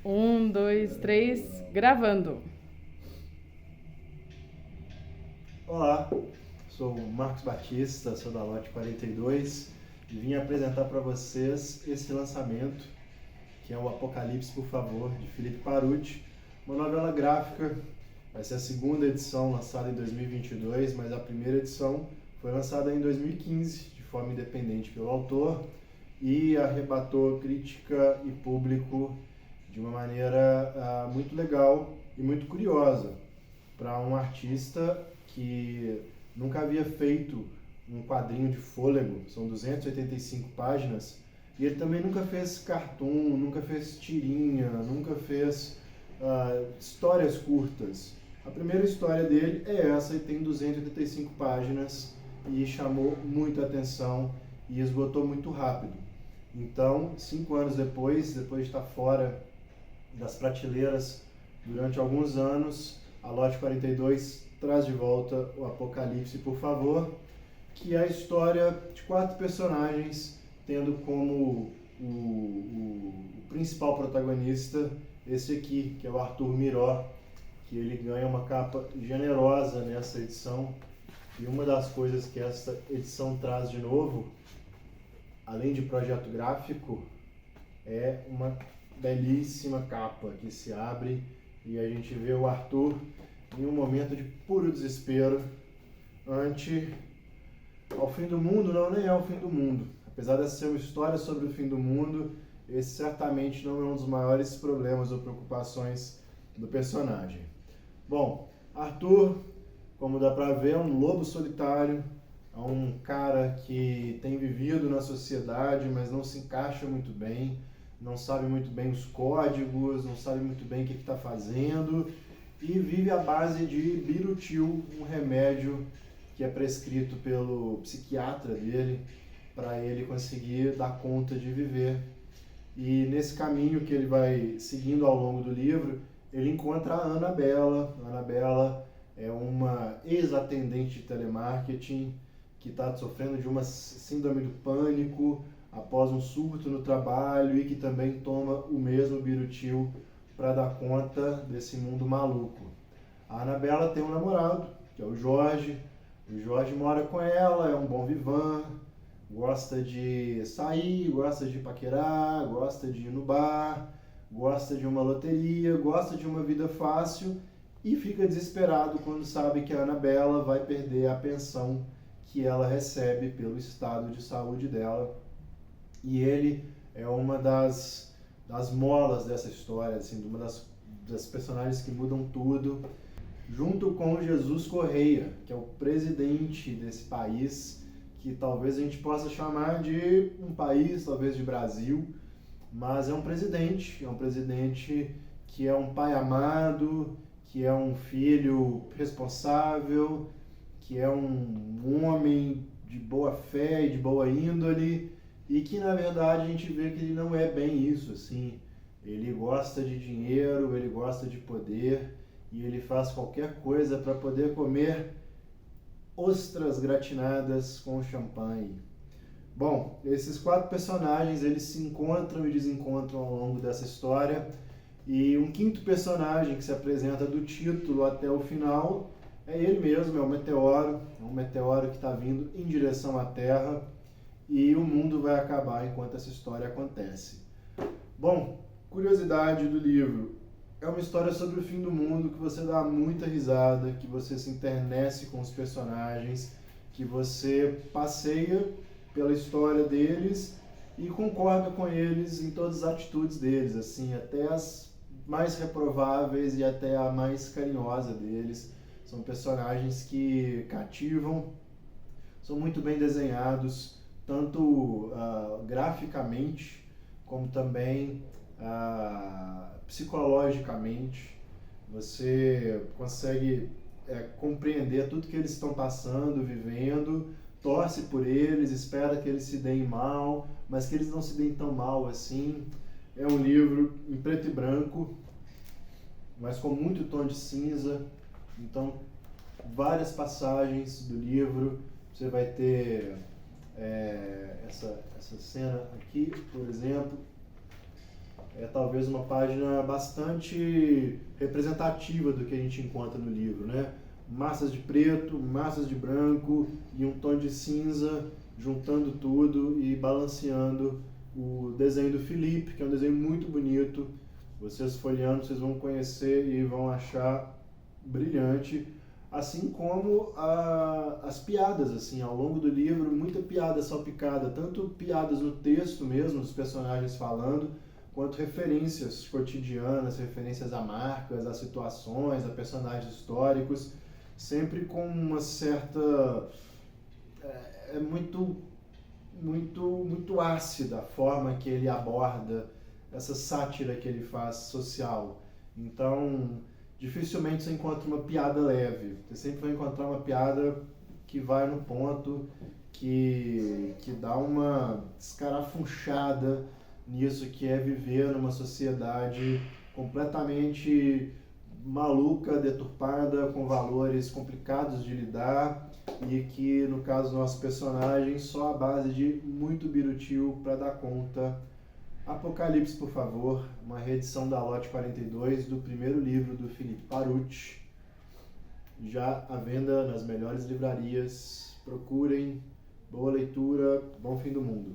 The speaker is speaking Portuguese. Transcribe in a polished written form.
Um, dois, três, gravando. Olá, sou o Marcos Batista, sou da Lote 42 e vim apresentar para vocês esse lançamento, que é o Apocalipse, por favor, de Felipe Paruti, uma novela gráfica. Vai ser a segunda edição lançada em 2022, mas a primeira edição foi lançada em 2015, de forma independente pelo autor, e arrebatou crítica e público de uma maneira muito legal e muito curiosa para um artista que nunca havia feito um quadrinho de fôlego. São 285 páginas, e ele também nunca fez cartoon, nunca fez tirinha, nunca fez histórias curtas. A primeira história dele é essa e tem 285 páginas e chamou muita atenção e esgotou muito rápido. Então, 5 anos depois de estar fora das prateleiras durante alguns anos, a Lote 42 traz de volta o Apocalipse, por favor, que é a história de 4 personagens, tendo como o principal protagonista esse aqui, que é o Arthur Miró, que ele ganha uma capa generosa nessa edição. E uma das coisas que essa edição traz de novo, além de projeto gráfico, é uma belíssima capa que se abre e a gente vê o Arthur em um momento de puro desespero ao fim do mundo. Não, nem é o fim do mundo. Apesar de ser uma história sobre o fim do mundo, esse certamente não é um dos maiores problemas ou preocupações do personagem. Bom, Arthur, como dá pra ver, é um lobo solitário, é um cara que tem vivido na sociedade, mas não se encaixa muito bem, não sabe muito bem os códigos, não sabe muito bem o que está fazendo, e vive à base de Birutil, um remédio que é prescrito pelo psiquiatra dele, para ele conseguir dar conta de viver. E nesse caminho que ele vai seguindo ao longo do livro, ele encontra a Anabela. A Anabela é uma ex-atendente de telemarketing que está sofrendo de uma síndrome do pânico após um surto no trabalho e que também toma o mesmo Birutil para dar conta desse mundo maluco. A Anabela tem um namorado, que é o Jorge. O Jorge mora com ela, é um bom vivan, gosta de sair, gosta de paquerar, gosta de ir no bar, gosta de uma loteria, gosta de uma vida fácil e fica desesperado quando sabe que a Anabela vai perder a pensão que ela recebe pelo estado de saúde dela. E ele é uma das molas dessa história, assim, uma das personagens que mudam tudo, junto com o Jesus Correia, que é o presidente desse país, que talvez a gente possa chamar de um país, talvez de Brasil, mas é um presidente que é um pai amado, que é um filho responsável, que é um homem de boa fé e de boa índole, e que na verdade a gente vê que ele não é bem isso, assim. Ele gosta de dinheiro, ele gosta de poder, e ele faz qualquer coisa para poder comer ostras gratinadas com champanhe. Bom, esses 4 personagens, eles se encontram e desencontram ao longo dessa história, e um quinto personagem que se apresenta do título até o final é ele mesmo, é um meteoro que está vindo em direção à Terra, e o mundo vai acabar enquanto essa história acontece. Bom, curiosidade do livro: é uma história sobre o fim do mundo que você dá muita risada, que você se internece com os personagens, que você passeia pela história deles e concorda com eles em todas as atitudes deles, assim, até as mais reprováveis e até a mais carinhosa deles. São personagens que cativam, são muito bem desenhados, tanto graficamente como também psicologicamente. Você consegue compreender tudo que eles estão passando, vivendo, torce por eles, espera que eles se deem mal, mas que eles não se deem tão mal assim. É um livro em preto e branco, mas com muito tom de cinza. Então, várias passagens do livro, você vai ter essa cena aqui, por exemplo, é talvez uma página bastante representativa do que a gente encontra no livro, né? Massas de preto, massas de branco e um tom de cinza, juntando tudo e balanceando o desenho do Felipe, que é um desenho muito bonito. Vocês folheando, vocês vão conhecer e vão achar brilhante, assim como as piadas, assim, ao longo do livro, muita piada salpicada, tanto piadas no texto mesmo, dos personagens falando, quanto referências cotidianas, referências a marcas, a situações, a personagens históricos, sempre com uma certa... É muito ácida a forma que ele aborda essa sátira que ele faz social. Então, dificilmente você encontra uma piada leve. Você sempre vai encontrar uma piada que vai no ponto, que dá uma escarafunchada nisso que é viver numa sociedade completamente maluca, deturpada, com valores complicados de lidar e que, no caso do nosso personagem, só a base de muito birutil para dar conta. Apocalipse, por favor, uma reedição da Lote 42 do primeiro livro do Felipe Parucci, já à venda nas melhores livrarias. Procurem, boa leitura, bom fim do mundo.